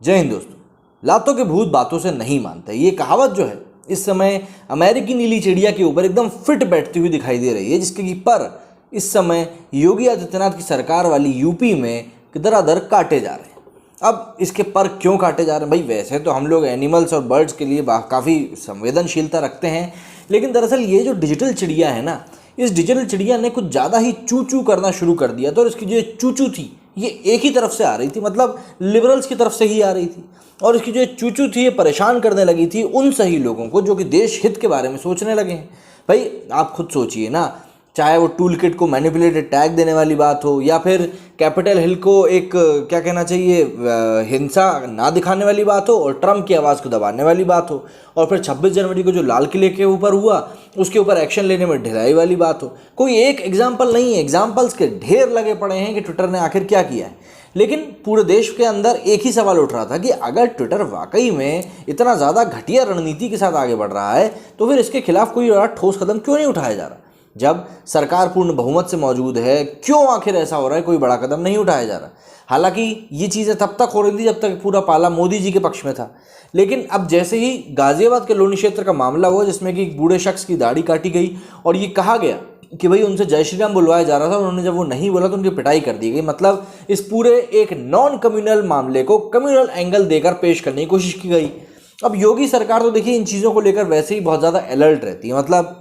जय हिंद दोस्तों। लातों के भूत बातों से नहीं मानते, ये कहावत जो है इस समय अमेरिकी नीली चिड़िया के ऊपर एकदम फिट बैठती हुई दिखाई दे रही है, जिसके की पर इस समय योगी आदित्यनाथ की सरकार वाली यूपी में दर काटे जा रहे हैं। अब इसके पर क्यों काटे जा रहे हैं भाई? वैसे तो हम लोग एनिमल्स और बर्ड्स के लिए काफ़ी संवेदनशीलता रखते हैं, लेकिन दरअसल ये जो डिजिटल चिड़िया है ना, इस डिजिटल चिड़िया ने कुछ ज़्यादा ही चू चू करना शुरू कर दिया था। और इसकी जो चू चू थी ये एक ही तरफ से आ रही थी, मतलब लिबरल्स की तरफ से ही आ रही थी। और इसकी जो चू चू थी ये परेशान करने लगी थी उन सही लोगों को जो कि देश हित के बारे में सोचने लगे हैं। भाई आप खुद सोचिए ना, चाहे वो टूल किट को मैनिपुलेटेड टैग देने वाली बात हो, या फिर कैपिटल हिल को एक क्या कहना चाहिए हिंसा ना दिखाने वाली बात हो, और ट्रम्प की आवाज़ को दबाने वाली बात हो, और फिर 26 जनवरी को जो लाल किले के ऊपर हुआ उसके ऊपर एक्शन लेने में ढिलाई वाली बात हो। कोई एक एग्जाम्पल नहीं है, एग्जाम्पल्स के ढेर लगे पड़े हैं कि ट्विटर ने आखिर क्या किया है। लेकिन पूरे देश के अंदर एक ही सवाल उठ रहा था कि अगर ट्विटर वाकई में इतना ज़्यादा घटिया रणनीति के साथ आगे बढ़ रहा है तो फिर इसके खिलाफ कोई बड़ा ठोस कदम क्यों नहीं उठाया जा रहा? जब सरकार पूर्ण बहुमत से मौजूद है, क्यों आखिर ऐसा हो रहा है कोई बड़ा कदम नहीं उठाया जा रहा? हालांकि ये चीज़ें तब तक हो रही थी जब तक पूरा पाला मोदी जी के पक्ष में था, लेकिन अब जैसे ही गाजियाबाद के लोनी क्षेत्र का मामला हुआ जिसमें कि एक बूढ़े शख्स की दाढ़ी काटी गई और ये कहा गया कि भाई उनसे जय श्री राम बुलवाया जा रहा था, उन्होंने जब वो नहीं बोला तो उनकी पिटाई कर दी गई। मतलब इस पूरे एक नॉन कम्युनल मामले को कम्युनल एंगल देकर पेश करने की कोशिश की गई। अब योगी सरकार तो देखिए इन चीज़ों को लेकर वैसे ही बहुत ज़्यादा अलर्ट रहती है, मतलब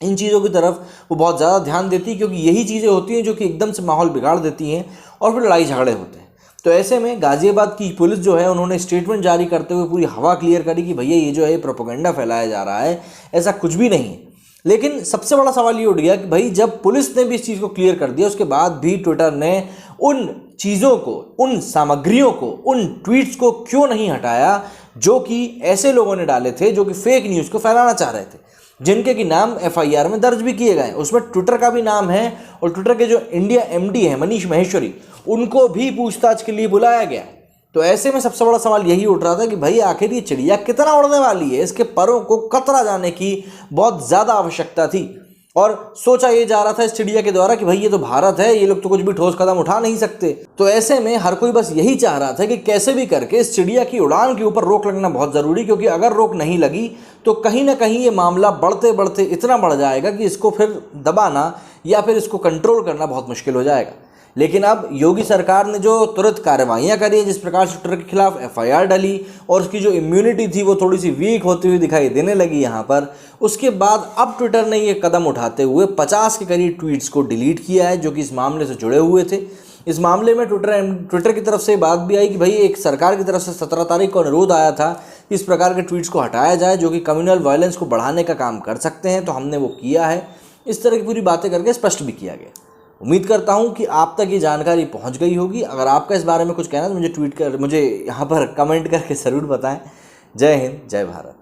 इन चीज़ों की तरफ वो बहुत ज़्यादा ध्यान देती है, क्योंकि यही चीज़ें होती हैं जो कि एकदम से माहौल बिगाड़ देती हैं और फिर लड़ाई झगड़े होते हैं। तो ऐसे में गाजियाबाद की पुलिस जो है उन्होंने स्टेटमेंट जारी करते हुए पूरी हवा क्लियर करी कि भैया ये जो है प्रोपेगेंडा फैलाया जा रहा है, ऐसा कुछ भी नहीं है। लेकिन सबसे बड़ा सवाल ये उठ गया कि भाई जब पुलिस ने भी इस चीज़ को क्लियर कर दिया, उसके बाद भी ट्विटर ने उन चीज़ों को, उन सामग्रियों को, उन ट्वीट्स को क्यों नहीं हटाया जो कि ऐसे लोगों ने डाले थे जो कि फेक न्यूज़ को फैलाना चाह रहे थे, जिनके की नाम एफआईआर में दर्ज भी किए गए। उसमें ट्विटर का भी नाम है और ट्विटर के जो इंडिया एमडी है मनीष महेश्वरी, उनको भी पूछताछ के लिए बुलाया गया। तो ऐसे में सबसे बड़ा सवाल यही उठ रहा था कि भाई आखिर ये चिड़िया कितना उड़ने वाली है? इसके परों को कतरा जाने की बहुत ज़्यादा आवश्यकता थी। और सोचा ये जा रहा था इस चिड़िया के द्वारा कि भाई ये तो भारत है, ये लोग तो कुछ भी ठोस कदम उठा नहीं सकते। तो ऐसे में हर कोई बस यही चाह रहा था कि कैसे भी करके इस चिड़िया की उड़ान के ऊपर रोक लगना बहुत ज़रूरी, क्योंकि अगर रोक नहीं लगी तो कहीं ना कहीं ये मामला बढ़ते बढ़ते इतना बढ़ जाएगा कि इसको फिर दबाना या फिर इसको कंट्रोल करना बहुत मुश्किल हो जाएगा। लेकिन अब योगी सरकार ने जो तुरंत कार्रवाइयाँ करी है, जिस प्रकार से ट्विटर के खिलाफ एफआईआर डली और उसकी जो इम्यूनिटी थी वो थोड़ी सी वीक होती हुई दिखाई देने लगी यहाँ पर, उसके बाद अब ट्विटर ने ये कदम उठाते हुए 50 के करीब ट्वीट्स को डिलीट किया है जो कि इस मामले से जुड़े हुए थे। इस मामले में ट्विटर की तरफ से बात भी आई कि भाई एक सरकार की तरफ से 17 तारीख को अनुरोध आया था कि इस प्रकार के ट्वीट्स को हटाया जाए जो कि कम्युनल वायलेंस को बढ़ाने का काम कर सकते हैं, तो हमने वो किया है। इस तरह की पूरी बातें करके स्पष्ट भी किया गया। उम्मीद करता हूं कि आप तक ये जानकारी पहुंच गई होगी। अगर आपका इस बारे में कुछ कहना है तो मुझे यहाँ पर कमेंट करके ज़रूर बताएं। जय हिंद, जय भारत।